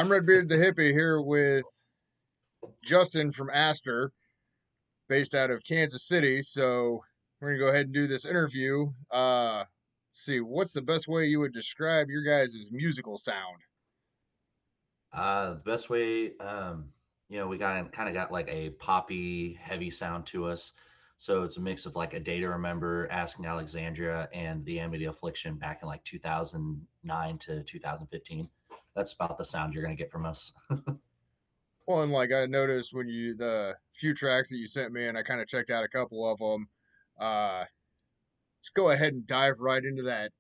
I'm Red Beard the Hippy here with Justin from Aster, based out of Kansas City. So we're gonna go ahead and do this interview. Let's see, what's the best way you would describe your guys' musical sound? The best way, we got kind of got like a poppy, heavy sound to us. So it's a mix of like A Day to Remember, Asking Alexandria, and The Amity Affliction back in like 2009 to 2015. That's about the sound you're gonna get from us. Well, and like I noticed when the few tracks that you sent me, and I kind of checked out a couple of them. Let's go ahead and dive right into that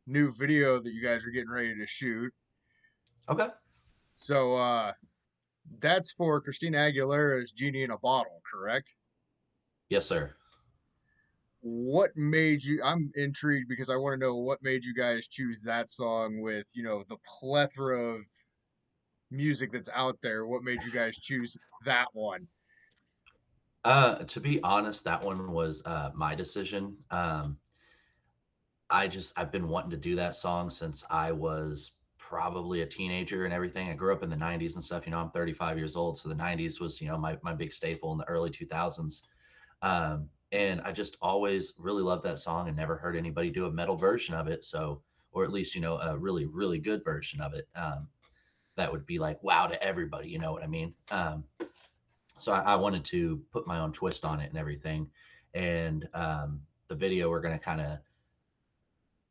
new video that you guys are getting ready to shoot. Okay. So that's for Christina Aguilera's "Genie in a Bottle," correct? Yes, sir. What made you? I'm intrigued because I want to know what made you guys choose that song with, the plethora of music that's out there. What made you guys choose that one? To be honest, that one was my decision. I've been wanting to do that song since I was probably a teenager and everything. I grew up in the 90s and stuff. I'm 35 years old, so the 90s was, my big staple in the early 2000s. And I just always really loved that song and never heard anybody do a metal version of it. So, or at least, a really, really good version of it. That would be like wow to everybody, you know what I mean? So I wanted to put my own twist on it and everything. And the video, we're going to kind of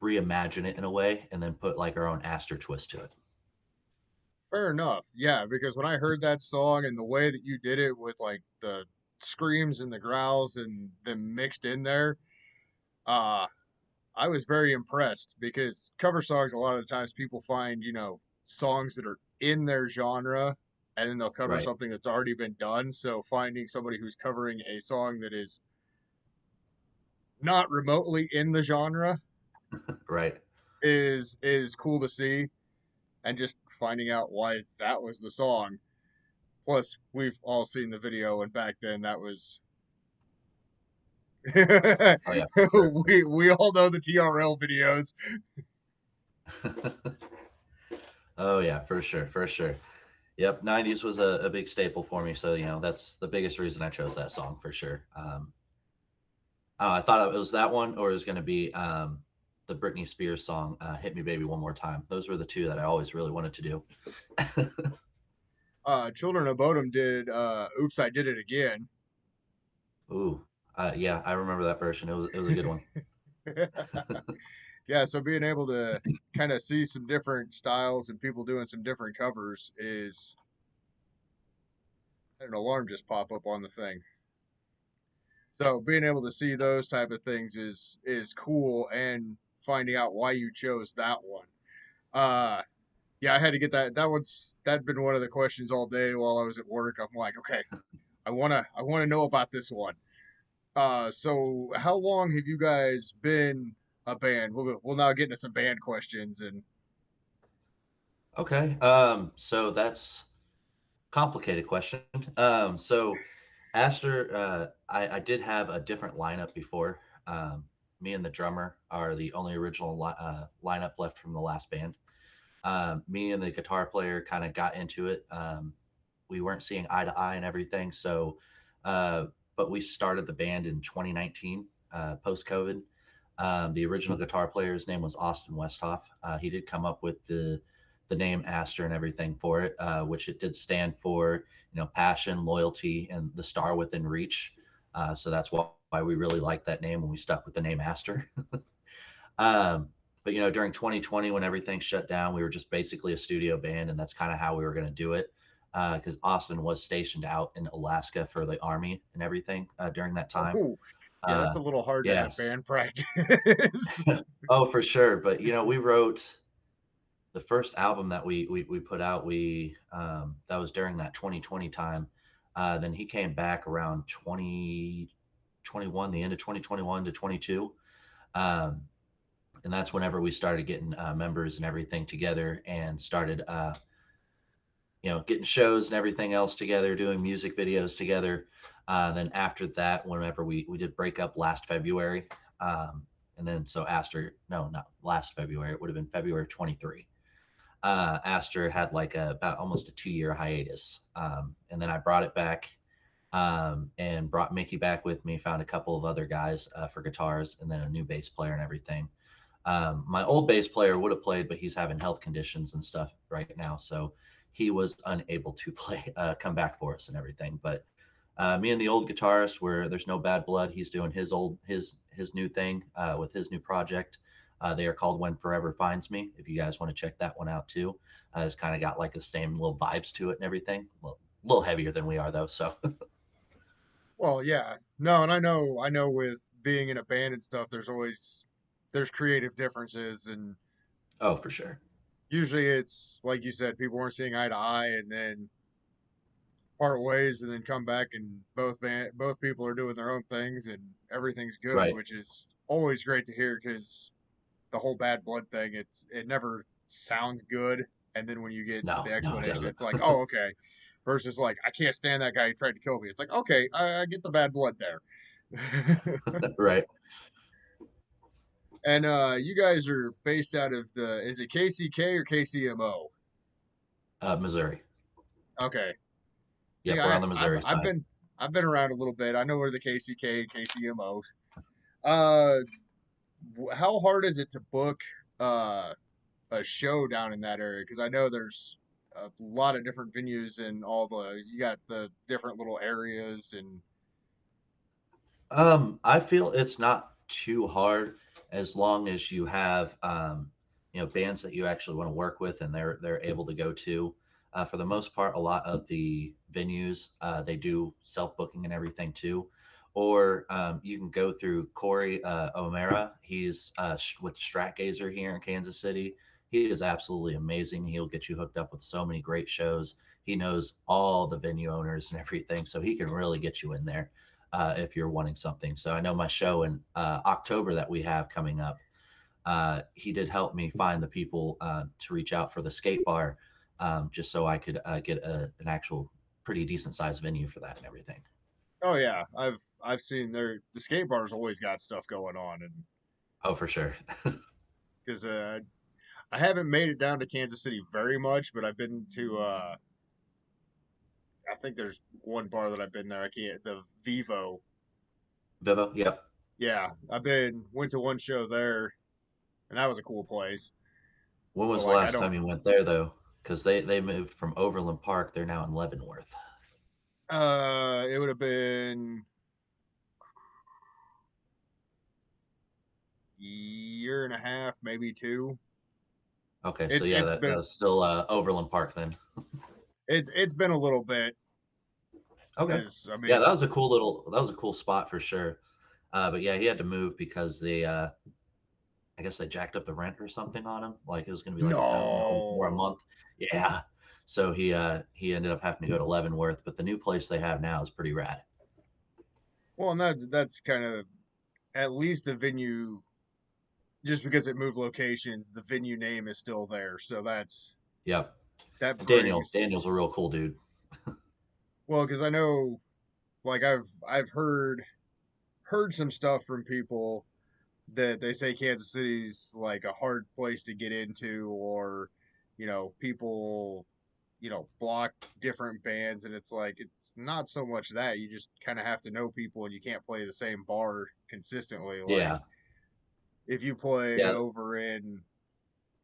reimagine it in a way and then put like our own Aster twist to it. Fair enough. Yeah, because when I heard that song and the way that you did it with like the screams and the growls and them mixed in there, uh, I was very impressed because cover songs, a lot of the times people find, songs that are in their genre and then they'll cover Right. something that's already been done. So finding somebody who's covering a song that is not remotely in the genre Right. is cool to see, and just finding out why that was the song. Plus, we've all seen the video, and back then that was Oh yeah, for sure. we all know the TRL videos. Oh yeah, for sure, for sure. Yep, 90s was a big staple for me. So, that's the biggest reason I chose that song for sure. I thought it was that one or it was going to be the Britney Spears song, Hit Me Baby One More Time. Those were the two that I always really wanted to do. Children of Bodom did "Oops, I Did It Again." Ooh, yeah, I remember that version. It was a good one. Yeah, so being able to kind of see some different styles and people doing some different covers is an alarm just pop up on the thing. So being able to see those type of things is cool, and finding out why you chose that one. Uh yeah, I had to get that. That'd been one of the questions all day while I was at work. I'm like, okay, I wanna know about this one. So how long have you guys been a band? We'll now get into some band questions and Okay, so that's complicated question. So Aster, I did have a different lineup before. Me and the drummer are the only original lineup left from the last band. Me and the guitar player kind of got into it. We weren't seeing eye to eye and everything. So, uh, but we started the band in 2019, post COVID. The original guitar player's name was Austin Westhoff. He did come up with the name Aster and everything for it, which it did stand for, passion, loyalty, and the star within reach. So that's why we really liked that name when we stuck with the name Aster. But during 2020, when everything shut down, we were just basically a studio band, and that's kind of how we were going to do it. Because Austin was stationed out in Alaska for the army and everything during that time. oh yeah, that's Uh, a little hard to have yes. band practice. Oh, for sure. But we wrote the first album that we put out. We that was during that 2020 time. Then he came back around 2021, the end of 2021 to 22. Um, and that's whenever we started getting members and everything together and started getting shows and everything else together, doing music videos together. Then after that, whenever we did break up last February, and then so Aster, no, not last February, it would have been February 23. Aster had like about almost a 2 year hiatus. And then I brought it back, and brought Mickey back with me, found a couple of other guys for guitars, and then a new bass player and everything. My old bass player would have played, but he's having health conditions and stuff right now. So he was unable to play, come back for us and everything. But me and the old guitarist, where there's no bad blood, he's doing his new thing with his new project. They are called When Forever Finds Me. If you guys want to check that one out too, it's kind of got like the same little vibes to it and everything. Well, a little heavier than we are though. So, Well, yeah, no, and I know with being in a band and stuff, there's creative differences, and oh, for sure. usually it's like you said, people weren't seeing eye to eye, and then part ways, and then come back, and both people are doing their own things, and everything's good, Right. which is always great to hear because the whole bad blood thing, it never sounds good, and then when you get the No, no, it explanation, doesn't. it's like, oh, okay. Versus like, I can't stand that guy who tried to kill me. It's like, okay, I get the bad blood there. Right. And you guys are based out of the is it KCK or KCMO? Missouri. Okay. See, Yep, we're on the Missouri I've side. been around a little bit. I know where the KCK and KCMO. Uh, how hard is it to book uh a show down in that area? Because I know there's a lot of different venues and all the you got the different little areas and I feel it's not too hard as long as you have, bands that you actually want to work with and they're able to go to. For the most part, a lot of the venues they do self booking and everything too. Or you can go through Corey O'Mara. He's with Stratgazer here in Kansas City. He is absolutely amazing. He'll get you hooked up with so many great shows. He knows all the venue owners and everything, so he can really get you in there if you're wanting something. So I know my show in October that we have coming up. He did help me find the people to reach out for the skate bar, just so I could get an actual pretty decent sized venue for that and everything. oh yeah, I've seen the skate bars always got stuff going on and Oh, for sure. because I haven't made it down to Kansas City very much, but I've been to I think there's one bar that I've been there. I can't the Vivo. Vivo, yep. Yeah, went to one show there, and that was a cool place. When But was the like I last don't time you went there though? Because they moved from Overland Park. They're now in Leavenworth. it would have been year and a half, maybe two. Okay, so It's yeah, it's that been was still Overland Park then. it's been a little bit Okay. because I Yeah, mean that was a cool spot for sure. But yeah, he had to move because I guess they jacked up the rent or something on him. Like it was going to be like $1,000 more a no. month. Yeah. So he ended up having to go to Leavenworth, but the new place they have now is pretty rad. Well, and that's kind of at least the venue. Just because it moved locations, the venue name is still there. So Yep. that And brings Daniel's a real cool dude. well because I know like I've heard some stuff from people that they say Kansas City's like a hard place to get into, or people block different bands, and it's like it's not so much that you just kind of have to know people, and you can't play the same bar consistently. Like Yeah. if you play Yeah. over in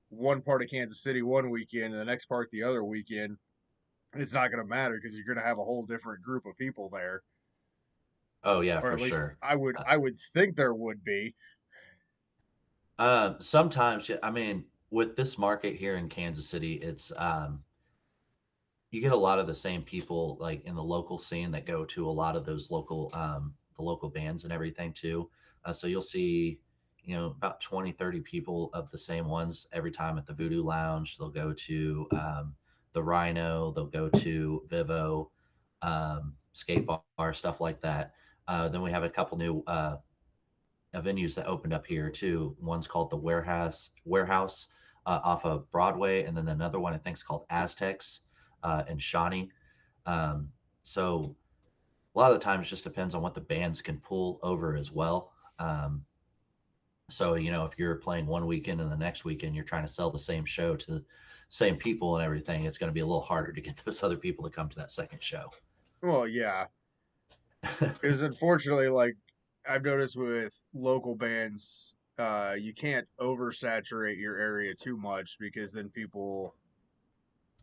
one part of Kansas City one weekend and the next part the other weekend, it's not going to matter because you're going to have a whole different group of people there, Oh yeah, or for at least sure. I would think there would be. Sometimes, yeah, I mean, with this market here in Kansas City, it's you get a lot of the same people like in the local scene that go to a lot of those the local bands and everything too. So you'll see, about 20, 30 people of the same ones every time at the Voodoo Lounge. They'll go to the Rhino, they'll go to Vivo, skate bar, stuff like that. Then we have a couple new venues that opened up here too. One's called the Warehouse off of Broadway, and then another one I think is called Aztecs in Shawnee. Um, so a lot of the times, just depends on what the bands can pull over as well. So if you're playing one weekend and the next weekend you're trying to sell the same show to same people and everything, it's going to be a little harder to get those other people to come to that second show. Well, yeah, because unfortunately, like I've noticed with local bands, you can't oversaturate your area too much because then people,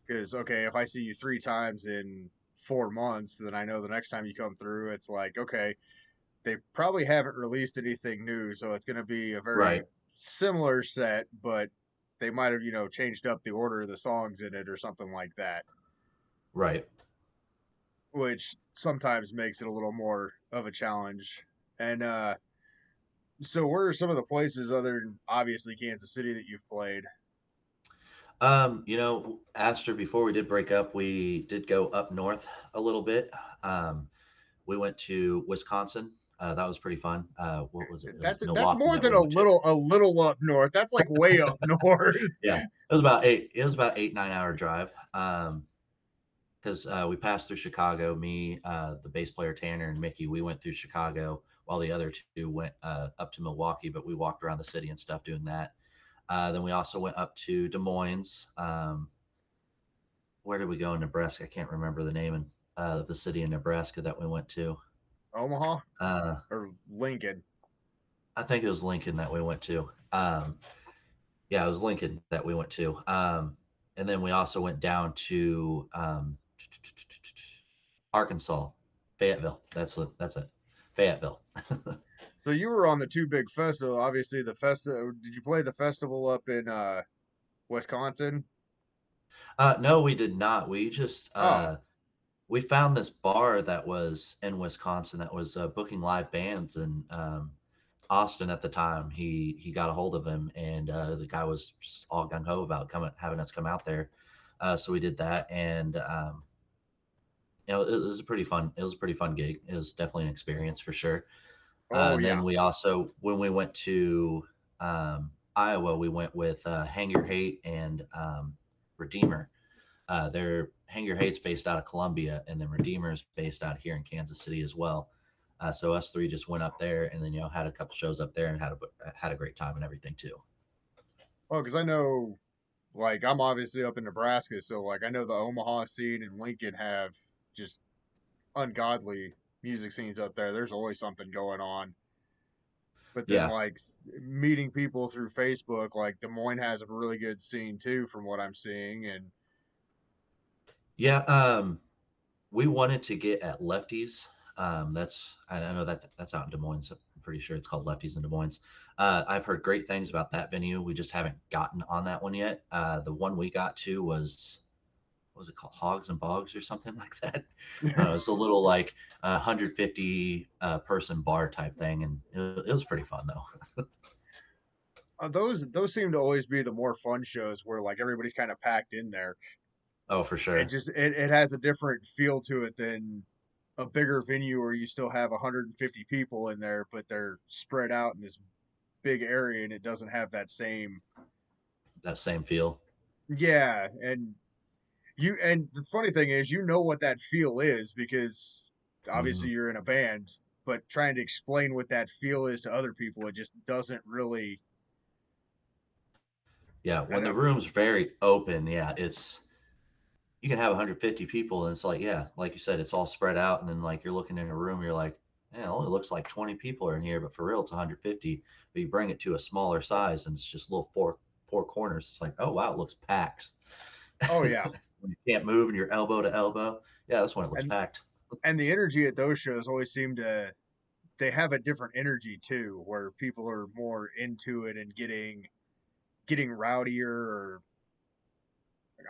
because okay, if I see you 3 times in 4 months, then I know the next time you come through, it's like okay, they probably haven't released anything new, so it's going to be a very Right, similar set, but they might have changed up the order of the songs in it or something like that, right. which sometimes makes it a little more of a challenge. And so, where are some of the places other than obviously Kansas City that you've played? Aster, before we did break up, we did go up north a little bit. Um, we went to Wisconsin. That was pretty fun. What was it? It was That's Milwaukee more that than we went to. a little up north. That's like way up north. Yeah, it was about eight. It was about 8 9 hour drive. Because we passed through Chicago. Me, the bass player Tanner, and Mickey. We went through Chicago, while the other two went up to Milwaukee. But we walked around the city and stuff doing that. Then we also went up to Des Moines. Where did we go in Nebraska? I can't remember the name of the city in Nebraska that we went to. Omaha Uh, or Lincoln. I think it was Lincoln that we went to. Yeah, it was Lincoln that we went to. And then we also went down to Arkansas, Fayetteville. That's it. Fayetteville. So you were on the two big festival. Obviously, the festival. Did you play the festival up in Wisconsin? No, we did not. We just Oh, we found this bar that was in Wisconsin that was booking live bands, and Austin at the time he got a hold of him, and the guy was just all gung ho about coming having us come out there. So we did that, and it was a pretty fun. It was a pretty fun gig. It was definitely an experience for sure. oh And yeah. then we also, when we went to Iowa, we went with Hang Your Hate and Redeemer. Their Hang Your Hate's based out of Columbia, and then Redeemer's based out here in Kansas City as well. So us three just went up there, and then had a couple shows up there, and had a great time and everything too. Oh, because I know, like, I'm obviously up in Nebraska, so like I know the Omaha scene and Lincoln have just ungodly music scenes up there. There's always something going on. But then, Yeah, like meeting people through Facebook, like Des Moines has a really good scene too, from what I'm seeing. And yeah. We wanted to get at Lefties. I know that that's out in Des Moines. I'm pretty sure it's called Lefties in Des Moines. I've heard great things about that venue. We just haven't gotten on that one yet. The one we got to was, what was it called, Hogs and Bogs or something like that. It's a little like 150 person bar type thing, and it was pretty fun though. those seem to always be the more fun shows where like everybody's kind of packed in there. Oh, for It sure. just it has a different feel to it than a bigger venue where you still have 150 people in there, but they're spread out in this big area, and it doesn't have that same. That same feel. Yeah, and the funny thing is, what that feel is because Hmm. obviously you're in a band, but trying to explain what that feel is to other people, it just doesn't really. Yeah, I when the don't, room's very open, yeah, it's you can have 150 people, and it's like, yeah, like you said, it's all spread out, and then like you're looking in a room, you're like, yeah, it only looks like 20 people are in here, but for real it's 150. But you bring it to a smaller size, and it's just little four corners. It's like, oh wow, it looks packed. oh yeah, When you can't move and you're elbow to elbow, yeah, that's when it looks and packed. the energy at those shows always seem to they have a different energy too, where people are more into it and getting rowdier. Or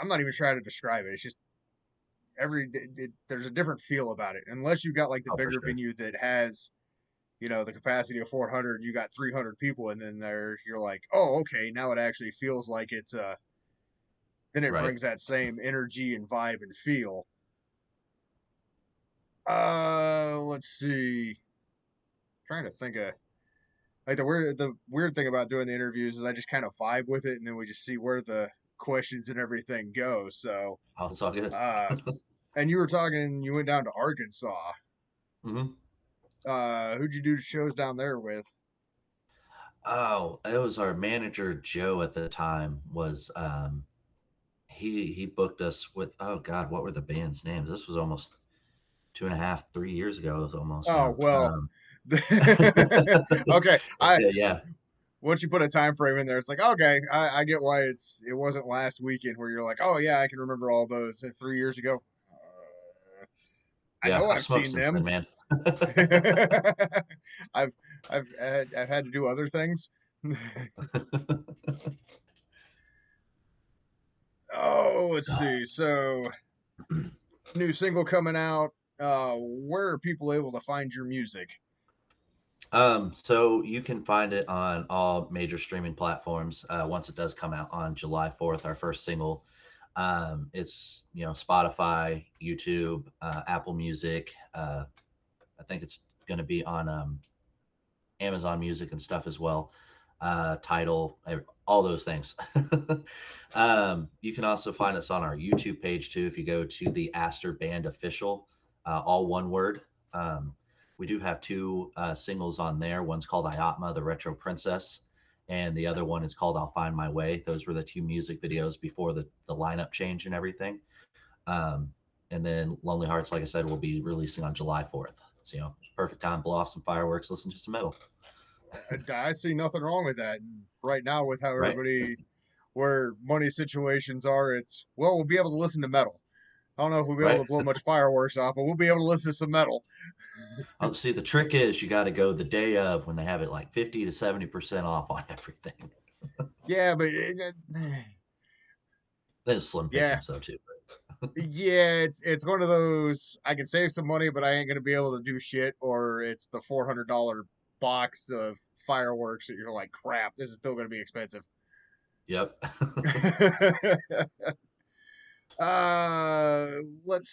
I'm not even trying to describe it. It's just there's a different feel about it. Unless you got like the Oh, for bigger sure. venue that has the capacity of 400, you got 300 people, and then there you're like, oh, okay, now it actually feels like it's then it Right. brings that same energy and vibe and feel. Let's see. Trying to think of like the weird thing about doing the interviews is I just kind of vibe with it, and then we just see where the questions and everything go. So, Oh, it's all good. uh, and you were talking, you went down to Arkansas. Hmm. Who'd you do shows down there with? Oh, it was our manager Joe at the time. Was he booked us with, oh God, what were the band's names? This was almost 2.5, 3 years ago. It was almost Oh now. well. Okay, I Yeah, once you put a time frame in there, it's like okay, I get why it wasn't last weekend where you're like, oh yeah, I can remember all those 3 years ago. I yeah. know I've I've smoked seen since then, them. man. I've I've had to do other things. Oh, let's see. So new single coming out. Where are people able to find your music? So you can find it on all major streaming platforms once it does come out on July 4th, our first single. It's, Spotify, YouTube, Apple Music. I think it's going to be on Amazon Music and stuff as well. Title, all those things. You can also find us on our YouTube page too. If you go to the Aster Band Official, all one word. Um, we do have two singles on there. One's called Iatma, the Retro Princess, and the other one is called I'll Find My Way. Those were the two music videos before the lineup change and everything. Um, and then Lonely Hearts, like I said, will be releasing on July 4th. So, perfect time, blow off some fireworks, listen to some metal. I see nothing wrong with that. Right now, with how Right? everybody, where money situations are, it's well, we'll be able to listen to metal. I don't know if we'll be able Right. to blow much fireworks off, but we'll be able to listen to some metal. Oh, see, the trick is you got to go the day of when they have it like 50 to 70% off on everything. Yeah, but There's slim yeah, pickings though too. yeah, it's one of those. I can save some money, but I ain't gonna be able to do shit. Or it's the $400 box of fireworks that you're like, crap, this is still gonna be expensive. Yep. uh, let's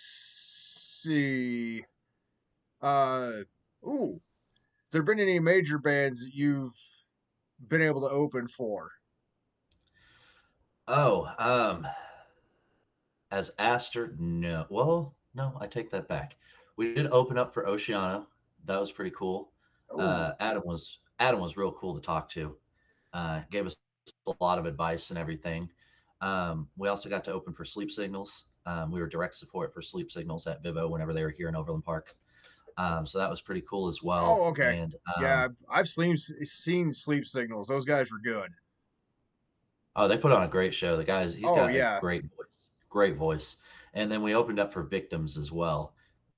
see. Uh, ooh, has there been any major bands that you've been able to open for? Oh, as Aster, no. Well, no, I take that back. We did open up for Oceana. That was pretty cool. Oh, Adam was real cool to talk to. Gave us a lot of advice and everything. We also got to open for Sleep Signals. We were direct support for Sleep Signals at Vivo whenever they were here in Overland Park. So that was pretty cool as well. oh, okay. And Yeah, I've seen Sleep Signals. Those guys were good. oh, they put on a great show. The guy's he's Oh got a yeah. great voice. And then we opened up for Victims as well.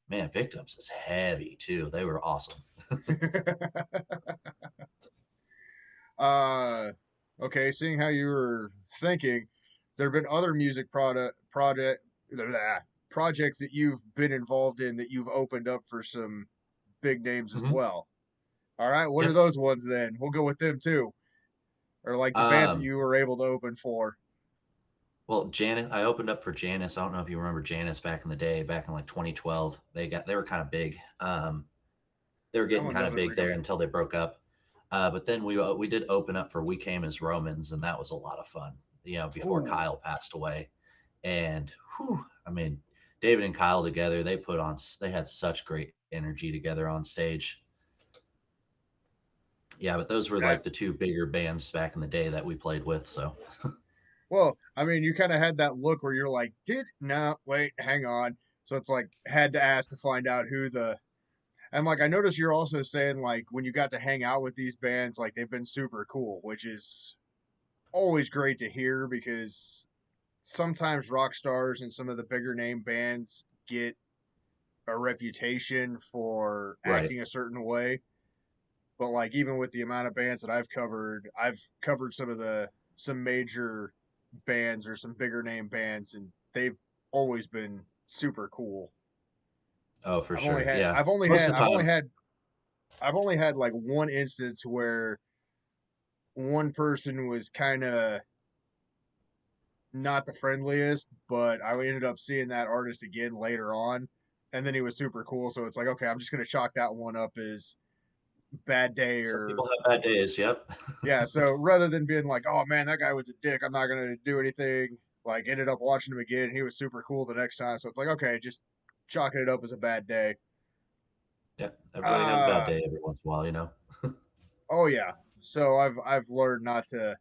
Man, Victims is heavy too. They were awesome. uh, okay. Seeing how you were thinking, there have been other music projects that you've been involved in that you've opened up for some big names as Hmm. well. All right, what are Yeah. those ones then? We'll go with them too, or like the bands that Um, you were able to open for. well, Janice, I opened up for Janice. I don't know if you remember Janice back in the day, back in like 2012. They were kind of big. They were That getting one kind of doesn't big ring a. there until they broke up. But then we did open up for We Came as Romans, and that was a lot of fun. Before Ooh, Kyle passed away, and whew, I mean, David and Kyle together, they had such great energy together on stage. Yeah, but those were like the that's two bigger bands back in the day that we played with. So, well. I mean, you kind of had that look where you're like, did no, wait, hang on. So it's like had to ask to find out who the. And like I noticed you're also saying like when you got to hang out with these bands, like they've been super cool, which is always great to hear because sometimes rock stars and some of the bigger name bands get a reputation for right. acting a certain way. But like even with the amount of bands that I've covered some major bands or some bigger name bands, and they've always been super cool. Oh, for I've only sure. had Yeah. I've only Most had of the I've only time, had I've only had like one instance where one person was kind of not the friendliest, but I ended up seeing that artist again later on, and then he was super cool. So it's like, okay, I'm just gonna chalk that one up as bad day some or people have bad days. Yep. yeah. So rather than being like, oh man, that guy was a dick, I'm not gonna do anything. Like ended up watching him again. He was super cool the next time. So it's like, okay, just chalking it up as a bad day. Yep. Everybody has a bad Uh day every once in a while. oh yeah. So I've learned not to.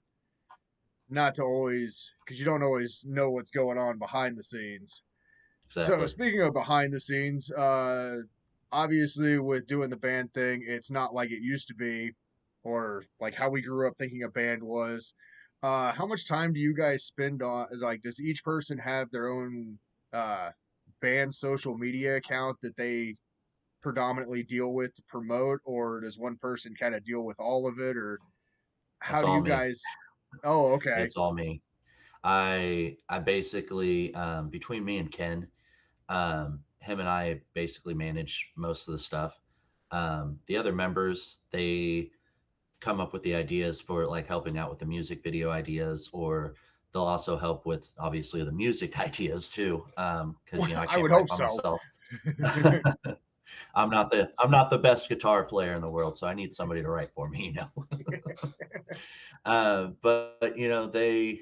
not to always, because you don't always know what's going on behind the scenes. So Exactly. speaking of behind the scenes, obviously with doing the band thing, it's not like it used to be, or like how we grew up thinking a band was. How much time do you guys spend on? Like, does each person have their own uh, band social media account that they predominantly deal with to promote, or does one person kind of deal with all of it, or how That's do all you me. guys? Oh, okay. It's all me. I basically between me and Ken, him and I basically manage most of the stuff. The other members, they come up with the ideas for like helping out with the music video ideas, or they'll also help with obviously the music ideas too. Because Well, you know I I can't would write hope by so. myself. I'm not the best guitar player in the world, so I need somebody to write for me. But you know they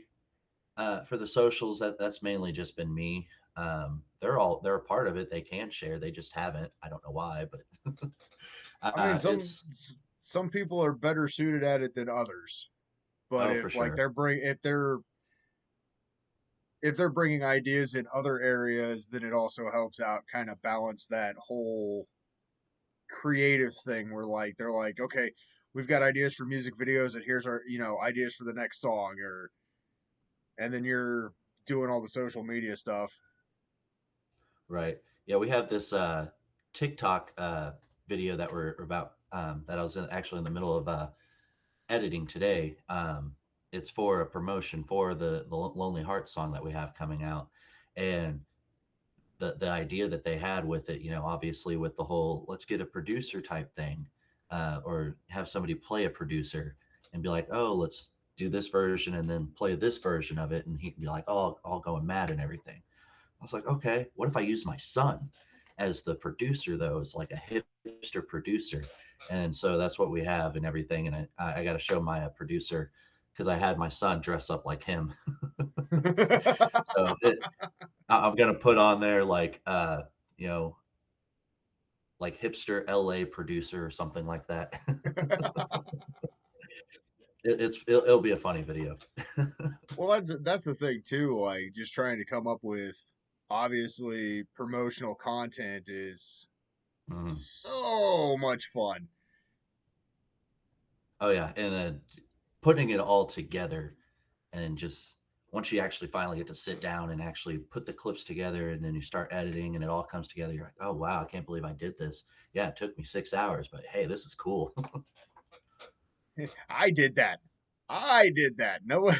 for the socials, that's mainly just been me. They're a part of it. They can share. They just haven't. I don't know why, but I mean, it's some people are better suited at it than others. But oh for if like sure. if they're bringing ideas in other areas, then it also helps out kind of balance that whole creative thing where like they're like, okay, we've got ideas for music videos, and here's our ideas for the next song, or and then you're doing all the social media stuff. Right. Yeah, we have this TikTok video that we're about that I was actually in the middle of editing today. It's for a promotion for the Lonely Heart song that we have coming out, and the idea that they had with it, you know, obviously with the whole let's get a producer type thing, or have somebody play a producer and be like, oh, let's do this version and then play this version of it, and he'd be like, oh, all going mad and everything. I was like, okay, what if I use my son as the producer, though, as like a hipster producer? And so that's what we have and everything. And I got to show my producer because I had my son dress up like him. So I'm going to put on there like, you know, like hipster LA producer or something like that. It'll be a funny video. Well, that's the thing too. Like just trying to come up with obviously promotional content is Mhm. so much fun. Oh yeah, and then putting it all together and just once you actually finally get to sit down and actually put the clips together and then you start editing and it all comes together, you're like, oh wow, I can't believe I did this. Yeah, it took me 6 hours, but hey, this is cool. I did that. I did that. No,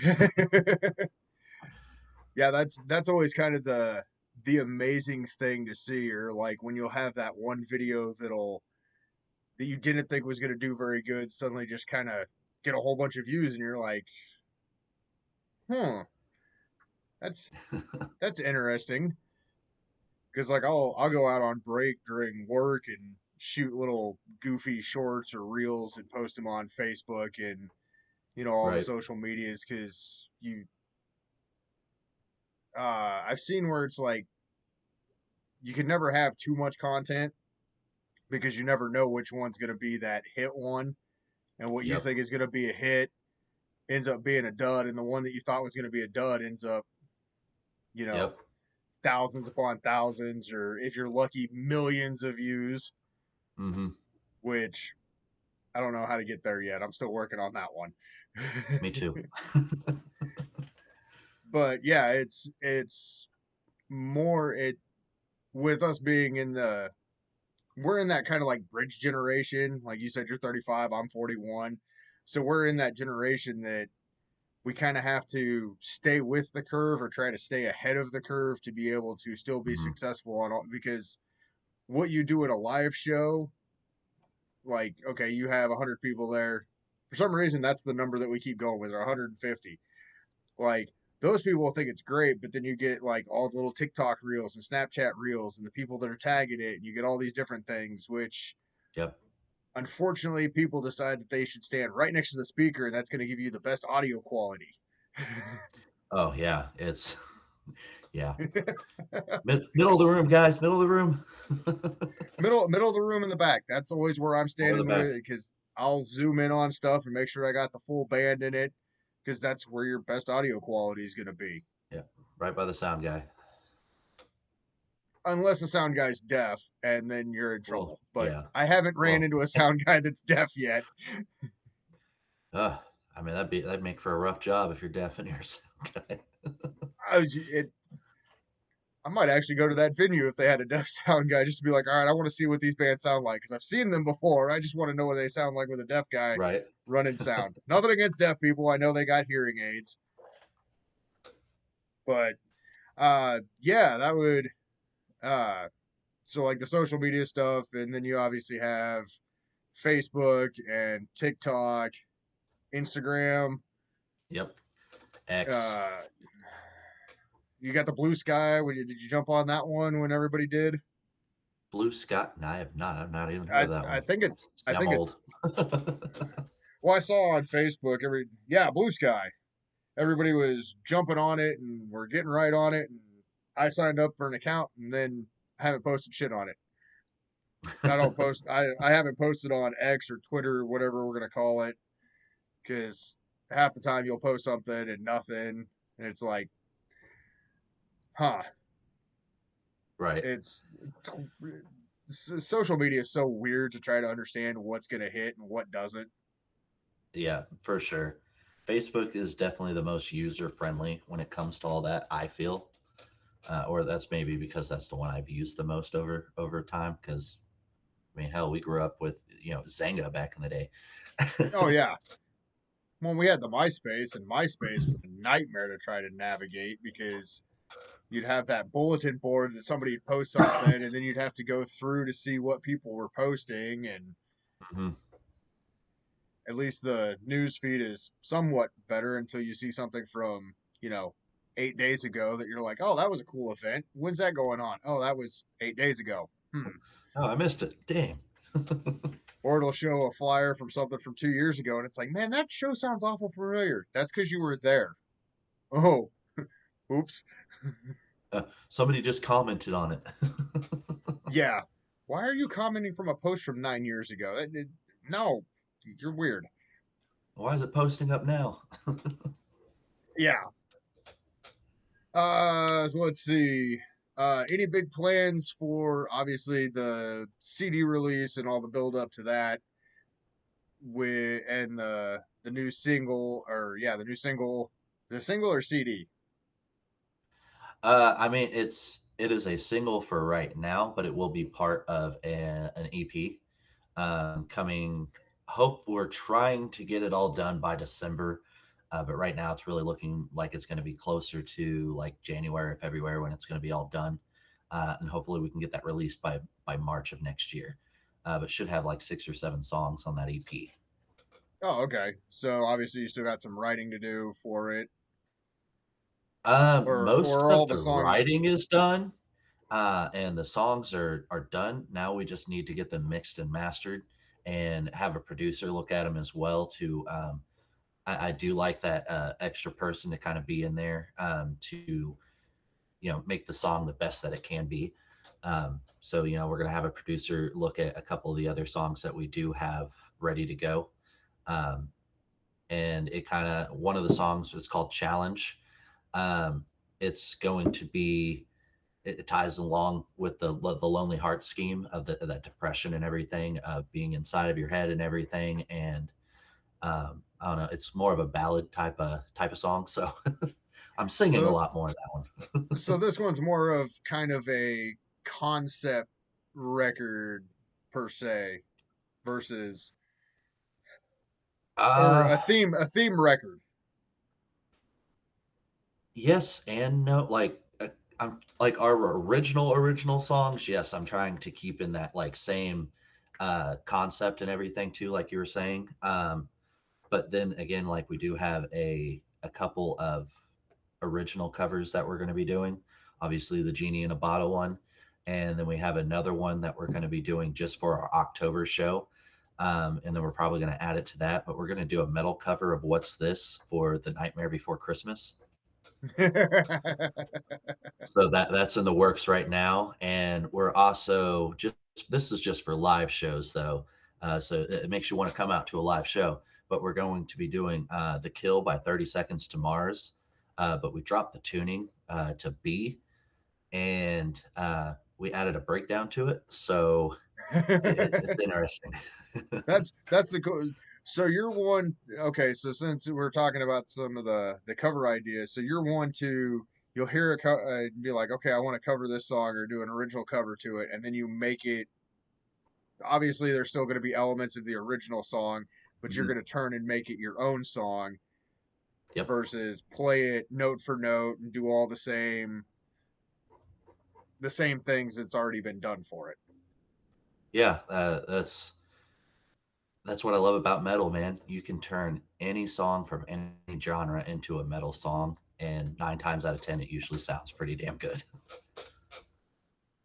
yeah, that's always kind of the amazing thing to see, or like when you'll have that one video that you didn't think was going to do very good suddenly just kind of get a whole bunch of views, and you're like, huh, that's that's interesting. Because like I'll go out on break during work and shoot little goofy shorts or reels and post them on Facebook and all the Right. social medias because I've seen where it's like you can never have too much content because you never know which one's going to be that hit one, and what you Yep. think is going to be a hit ends up being a dud, and the one that you thought was going to be a dud ends up you know Yep. thousands upon thousands, or if you're lucky, millions of views. Mm-hmm. Which I don't know how to get there yet. I'm still working on that one. Me too. But yeah, it's more it with us being in the we're in that kind of like bridge generation. Like you said, you're 35, I'm 41. So we're in that generation that we kind of have to stay with the curve or try to stay ahead of the curve to be able to still be Hmm. successful on all, because what you do at a live show, like, okay, you have 100 people there. For some reason, that's the number that we keep going with, or 150. Like, those people will think it's great, but then you get like all the little TikTok reels and Snapchat reels and the people that are tagging it, and you get all these different things, which Yep. unfortunately people decide that they should stand right next to the speaker, and that's going to give you the best audio quality. Oh yeah, it's yeah. Middle of the room, guys. Middle of the room. Middle of the room in the back. That's always where I'm Or the standing back. with it because I'll zoom in on stuff and make sure I got the full band in it. because that's where your best audio quality is going to be. Yeah, right by the sound guy. Unless the sound guy's deaf, and then you're in Well, trouble. But yeah. I haven't ran Well, into a sound guy that's deaf yet. uh, I mean that'd make for a rough job if you're deaf and you're a sound guy. I might actually go to that venue if they had a deaf sound guy, just to be like, all right, I want to see what these bands sound like because I've seen them before. I just want to know what they sound like with a deaf guy Right. running sound. Nothing against deaf people. I know they got hearing aids, but yeah, that would uh, so like the social media stuff, and then you obviously have Facebook and TikTok, Instagram. Yep. X. Uh, you got the Blue Sky. Did you jump on that one when everybody did? Blue Sky. No, I have not. I've not even heard I of that I one. think it I See, I'm think it's old. well I saw on Facebook Blue Sky. Everybody was jumping on it and we're getting right on it, and I signed up for an account and then haven't posted shit on it. I don't post. I haven't posted on X or Twitter or whatever we're gonna call it because half the time you'll post something and nothing, and it's like, huh? Right. It's social media is so weird to try to understand what's gonna hit and what doesn't. Yeah, for sure. Facebook is definitely the most user friendly when it comes to all that. I feel, or that's maybe because that's the one I've used the most over time. Because I mean, hell, we grew up with Zanga back in the day. Oh yeah, when we had the MySpace, and MySpace was a nightmare to try to navigate because you'd have that bulletin board that somebody'd post something, and then you'd have to go through to see what people were posting, and Hmm. at least the news feed is somewhat better until you see something from 8 days ago that you're like, oh, that was a cool event. When's that going on? Oh, that was 8 days ago. Oh, I missed it. Dang. Or it'll show a flyer from something from 2 years ago, and it's like, man, that show sounds awful familiar. That's because you were there. Oh, oops. Somebody just commented on it. Yeah. Why are you commenting from a post from 9 years ago? No, you're weird. Why is it posting up now? Yeah. So let's see. Any big plans for obviously the CD release and all the build up to that, with and the new single, or yeah, the new single, the single or CD? I mean, it is a single for right now, but it will be part of an EP coming. Hope we're trying to get it all done by December, but right now it's really looking like it's going to be closer to like January, February when it's going to be all done, and hopefully we can get that released by March of next year. But should have like 6 or 7 songs on that EP. Oh, okay. So obviously you still got some writing to do for it, Most or all of the the songs. writing is done, and the songs are done. Now we just need to get them mixed and mastered, and have a producer look at them as well. To I do like that extra person to kind of be in there to make the song the best that it can be. So we're gonna have a producer look at a couple of the other songs that we do have ready to go. Um, and it kind of one of the songs is called Challenge. Um, it's going to be it ties along with the lonely heart scheme of that depression and everything of being inside of your head and everything. And I don't know, it's more of a ballad type of song. So I'm singing a So lot more of that one. so this one's more of kind of a concept record per se versus or uh a theme record. yes and no. Like I'm like our original songs. Yes, I'm trying to keep in that like same concept and everything too, like you were saying. But then again, like we do have a couple of original covers that we're going to be doing. Obviously, the Genie in a Bottle one, and then we have another one that we're going to be doing just for our October show. And then we're probably going to add it to that. But we're going to do a metal cover of "What's This" for "The Nightmare Before Christmas." So that's in the works right now, and we're also just this is just for live shows though. So it makes you want to come out to a live show. but we're going to be doing The Kill by 30 Seconds to Mars. But we dropped the tuning to B, and we added a breakdown to it. So it's interesting. That's the cool. So you're one. Okay, so since we're talking about some of the cover ideas, so you're one to you'll hear be like, okay, I want to cover this song or do an original cover to it, and then you make it. Obviously, there's still going to be elements of the original song, but you're Mhm. going to turn and make it your own song Yep. versus play it note for note and do all the same things that's already been done for it. Yeah, that's what I love about metal, man. You can turn any song from any genre into a metal song, and 9 times out of 10, it usually sounds pretty damn good.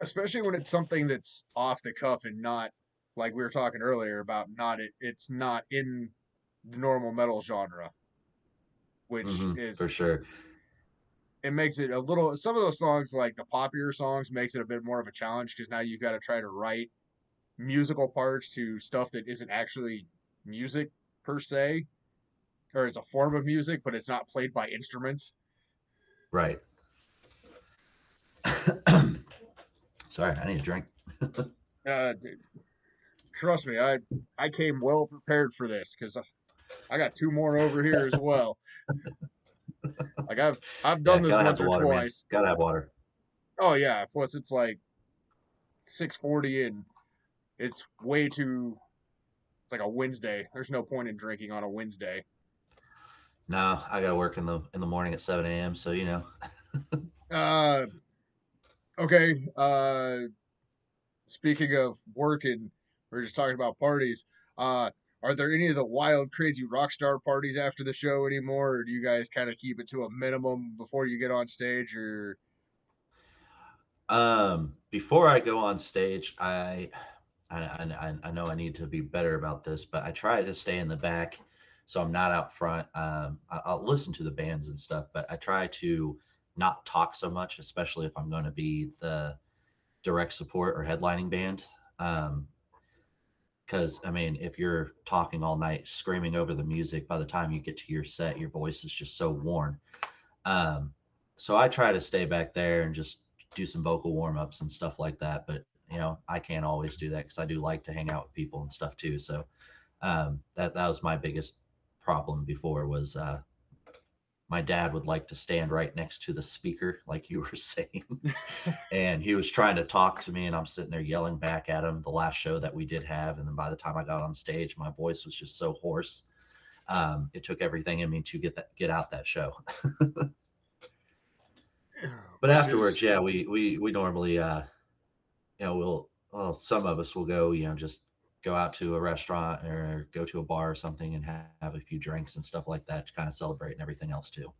Especially when it's something that's off the cuff and not like we were talking earlier about it's not in the normal metal genre, which For is sure. it makes it a little some of those songs like the popular songs makes it a bit more of a challenge because now you've got to try to write musical parts to stuff that isn't actually music per se or is a form of music but it's not played by instruments. Right. Sorry, I need a drink. Dude, trust me, I came well prepared for this because I got two more over here as well. Like I've Yeah, done this gotta have once the or water, man. twice. Gotta have water. Oh yeah, plus it's like 6:40 and it's way too. It's like a Wednesday. There's no point in drinking on a Wednesday. No, I gotta work in the morning at 7 a.m. So Uh, okay. Speaking of working, we're just talking about parties. Uh, are there any of the wild, crazy rock star parties after the show anymore, or do you guys kind of keep it to a minimum before you get on stage? Or before I go on stage, I know I need to be better about this, but I try to stay in the back, so I'm not out front. I'll listen to the bands and stuff, but I try to not talk so much, especially if I'm going to be the direct support or headlining band. Because I mean, if you're talking all night, screaming over the music, by the time you get to your set, your voice is just so worn. Um, so I try to stay back there and just do some vocal warm ups and stuff like that. But I can't always do that because I do like to hang out with people and stuff too. So that was my biggest problem before was my dad would like to stand right next to the speaker, like you were saying, and he was trying to talk to me, and I'm sitting there yelling back at him. The last show that we did have, and then by the time I got on stage, my voice was just so hoarse. It took everything in me to get out that show. But which afterwards, is yeah, we normally well, some of us will go, just go out to a restaurant or go to a bar or something and have a few drinks and stuff like that to kind of celebrate and everything else too.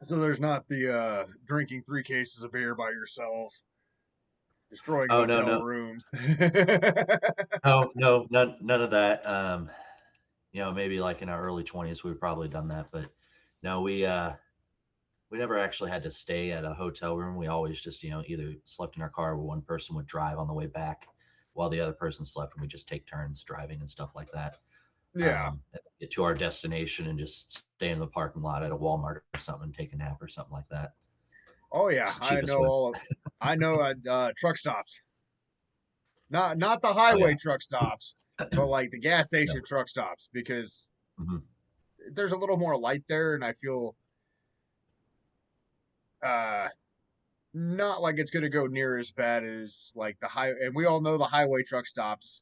so there's not the drinking 3 cases of beer by yourself, destroying Oh no, hotel no, rooms. no, no, none of that. Maybe like in our early 20s we've probably done that, but no, we never actually had to stay at a hotel room. We always just, either slept in our car or one person would drive on the way back while the other person slept, and we just take turns driving and stuff like that. Yeah. And get to our destination and just stay in the parking lot at a Walmart or something and take a nap or something like that. Oh yeah, It's the I cheapest know way. all. I know truck stops. Not the Oh yeah. highway truck stops, but like the gas No. station truck stops because Hmm. there's a little more light there, and I feel uh not like it's gonna go near as bad as like the high. And we all know the highway truck stops,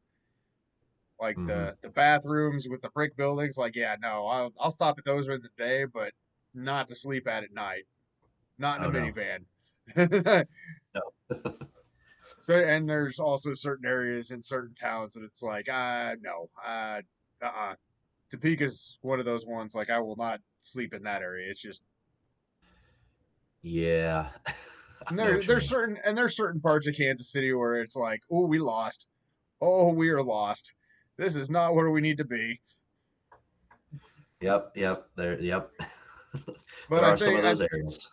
like Hmm. the bathrooms with the brick buildings. Like yeah, no, I'll stop at those during the day, but not to sleep at night. Not in a Oh no. minivan. No. And there's also certain areas in certain towns that it's like, no, Topeka's one of those ones. Like, I will not sleep in that area. It's just Yeah. I and know what you mean. there's certain parts of Kansas City where it's like, oh, we lost. Oh, we are lost. This is not where we need to be. Yep. Yep. There. Yep. But There I are some think of I those areas.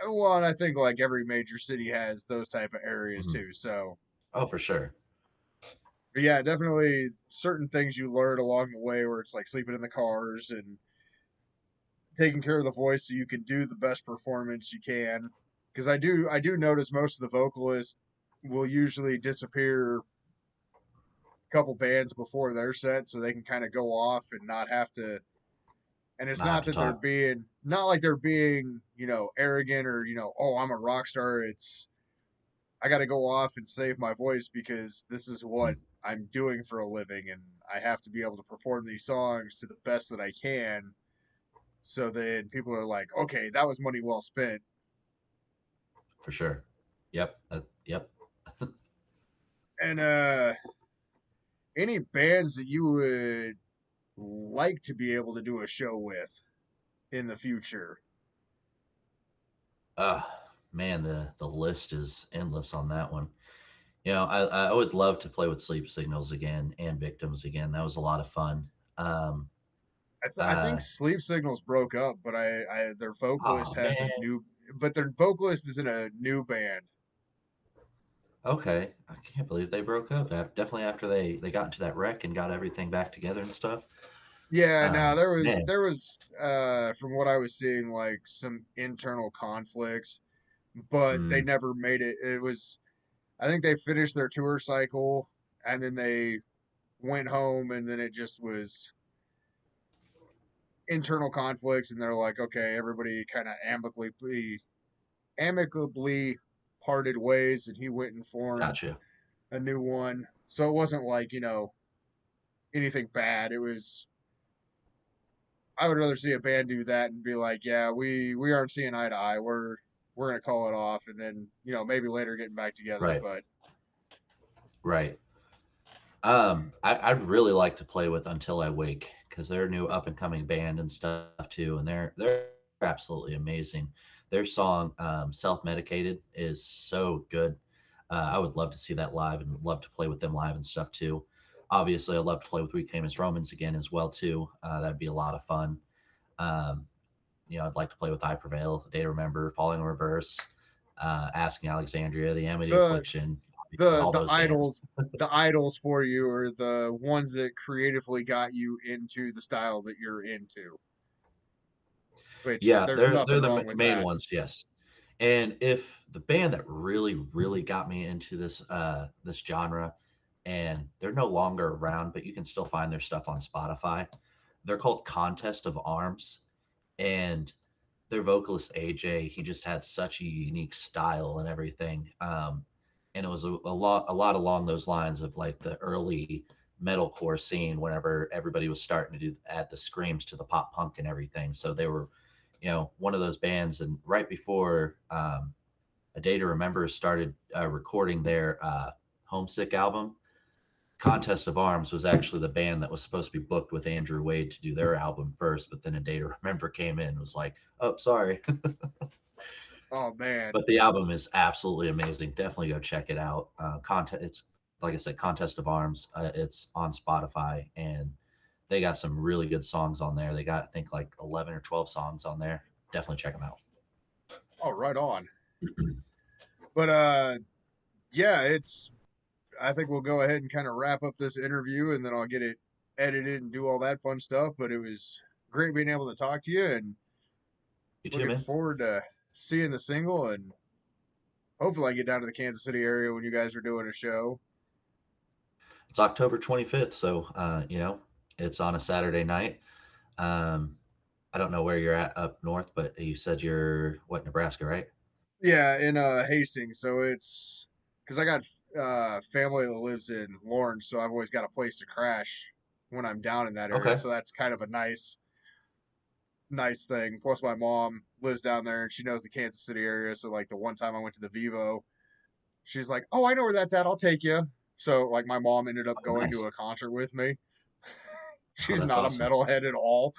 well, and I think like every major city has those type of areas Hmm. too. So Oh, for sure. But yeah, definitely certain things you learn along the way where it's like sleeping in the cars and taking care of the voice so you can do the best performance you can. Because I do notice most of the vocalists will usually disappear a couple bands before their set so they can kind of go off and not have to. And it's Not have not to that they're talk. being not like they're being arrogant or oh, I'm a rock star. It's I got to go off and save my voice because this is what Mm, I'm doing for a living, and I have to be able to perform these songs to the best that I can. So then people are like, okay, that was money well spent. for sure. Yep. Yep. And any bands that you would like to be able to do a show with in the future? Uh, Man, the list is endless on that one. I would love to play with Sleep Signals again and Victims again. That was a lot of fun. Um, I uh, think Sleep Signals broke up, but their vocalist oh has a man. new, but their vocalist is in a new band. Okay, I can't believe they broke up. Definitely after they got into that wreck and got everything back together and stuff. Yeah, no, there was Man. there was from what I was seeing like some internal conflicts, but they Mm, never made it. It was I think they finished their tour cycle and then they went home and then it just was internal conflicts and they're like, okay, everybody kind of amicably parted ways and he went and formed gotcha. a new one. So it wasn't like, anything bad. It was I would rather see a band do that and be like, yeah, we aren't seeing eye to eye. We're gonna call it off, and then maybe later getting back together. Right. But Right. I'd really like to play with Until I Wake because they're a new up and coming band and stuff too, and they're absolutely amazing. Their song "Self Medicated" is so good. I would love to see that live and love to play with them live and stuff too. Obviously, I'd love to play with We Came as Romans again as well too. That'd be a lot of fun. Um, I'd like to play with I Prevail, Day to Remember, Falling in Reverse, Asking Alexandria, The Amity the Affliction, the all the those bands. idols for you are the ones that creatively got you into the style that you're into. Which Yeah, there's they're nothing the wrong with main that. ones, yes. And if the band that really got me into this genre, and they're no longer around, but you can still find their stuff on Spotify. They're called Contest of Arms, and their vocalist AJ, he just had such a unique style and everything. And it was a lot along those lines of like the early metalcore scene whenever everybody was starting to add the screams to the pop punk and everything. So they were, one of those bands. And right before A Day to Remember started recording their Homesick album, Contest of Arms was actually the band that was supposed to be booked with Andrew Wade to do their album first, but then A Day to Remember came in and was like, oh, sorry. Oh man. But the album is absolutely amazing. Definitely go check it out. It's like I said, Contest of Arms. It's on Spotify, and they got some really good songs on there. They got I think like 11 or 12 songs on there. Definitely check them out. Oh, right on. But yeah, it's I think we'll go ahead and kind of wrap up this interview and then I'll get it edited and do all that fun stuff. But it was great being able to talk to you and You too, looking man. forward to seeing the single and hopefully I get down to the Kansas City area when you guys are doing a show. It's October 25th, so it's on a Saturday night. Um, I don't know where you're at up north, but you said you're what, Nebraska, right? Yeah, in Hastings. So it's because I got family that lives in Lawrence, so I've always got a place to crash when I'm down in that area. Okay. So that's kind of a nice thing. Plus, my mom lives down there and she knows the Kansas City area. So, like, the one time I went to the Vivo, she's like, "Oh, I know where that's at. I'll take you." So, like, my mom ended up Oh, going to nice. a concert with me. Oh, She's that's not a awesome. metalhead at all.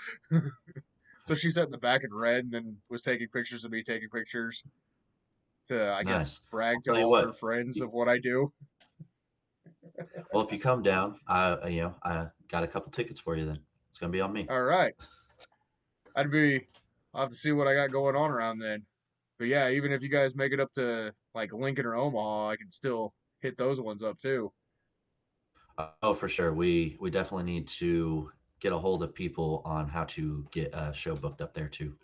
So she sat in the back and read and then was taking pictures of me taking pictures to, I guess, Nice. I'll brag to tell you all her what. friends of what I do. Well, if you come down, I got a couple tickets for you. Then it's gonna be on me. All right. I'd be, I'll have to see what I got going on around then. But yeah, even if you guys make it up to like Lincoln or Omaha, I can still hit those ones up too. Oh, for sure. We definitely need to get a hold of people on how to get a show booked up there too.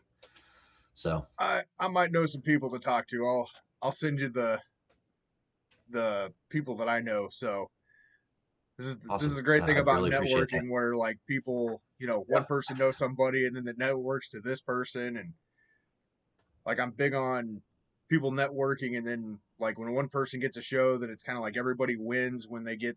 So I might know some people to talk to. I'll send you the people that I know. So this is awesome. a great thing I'd about really appreciate that. networking, where like people, one Yep. person knows somebody, and then the networks to this person, and like I'm big on people networking, and then like when one person gets a show, that it's kind of like everybody wins when they get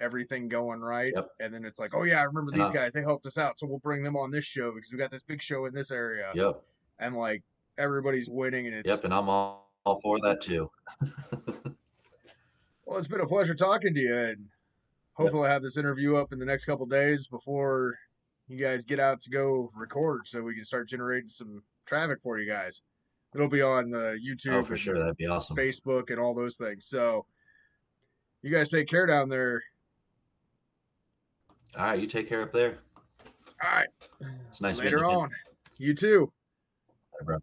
everything going right. Yep. And then it's like, oh yeah, I remember And these guys, they helped us out, so we'll bring them on this show because we got this big show in this area. yep. And like everybody's winning, and it's Yep. And I'm all for that too. well, it's been a pleasure talking to you, and Yep. hopefully I have this interview up in the next couple days before you guys get out to go record, so we can start generating some traffic for you guys. It'll be on the Oh, YouTube for and sure. That'd be awesome. Facebook and all those things. So you guys take care down there. All right. You take care up there. All right. It's nice meeting Later you, Ken. on. You too. Bye, bro.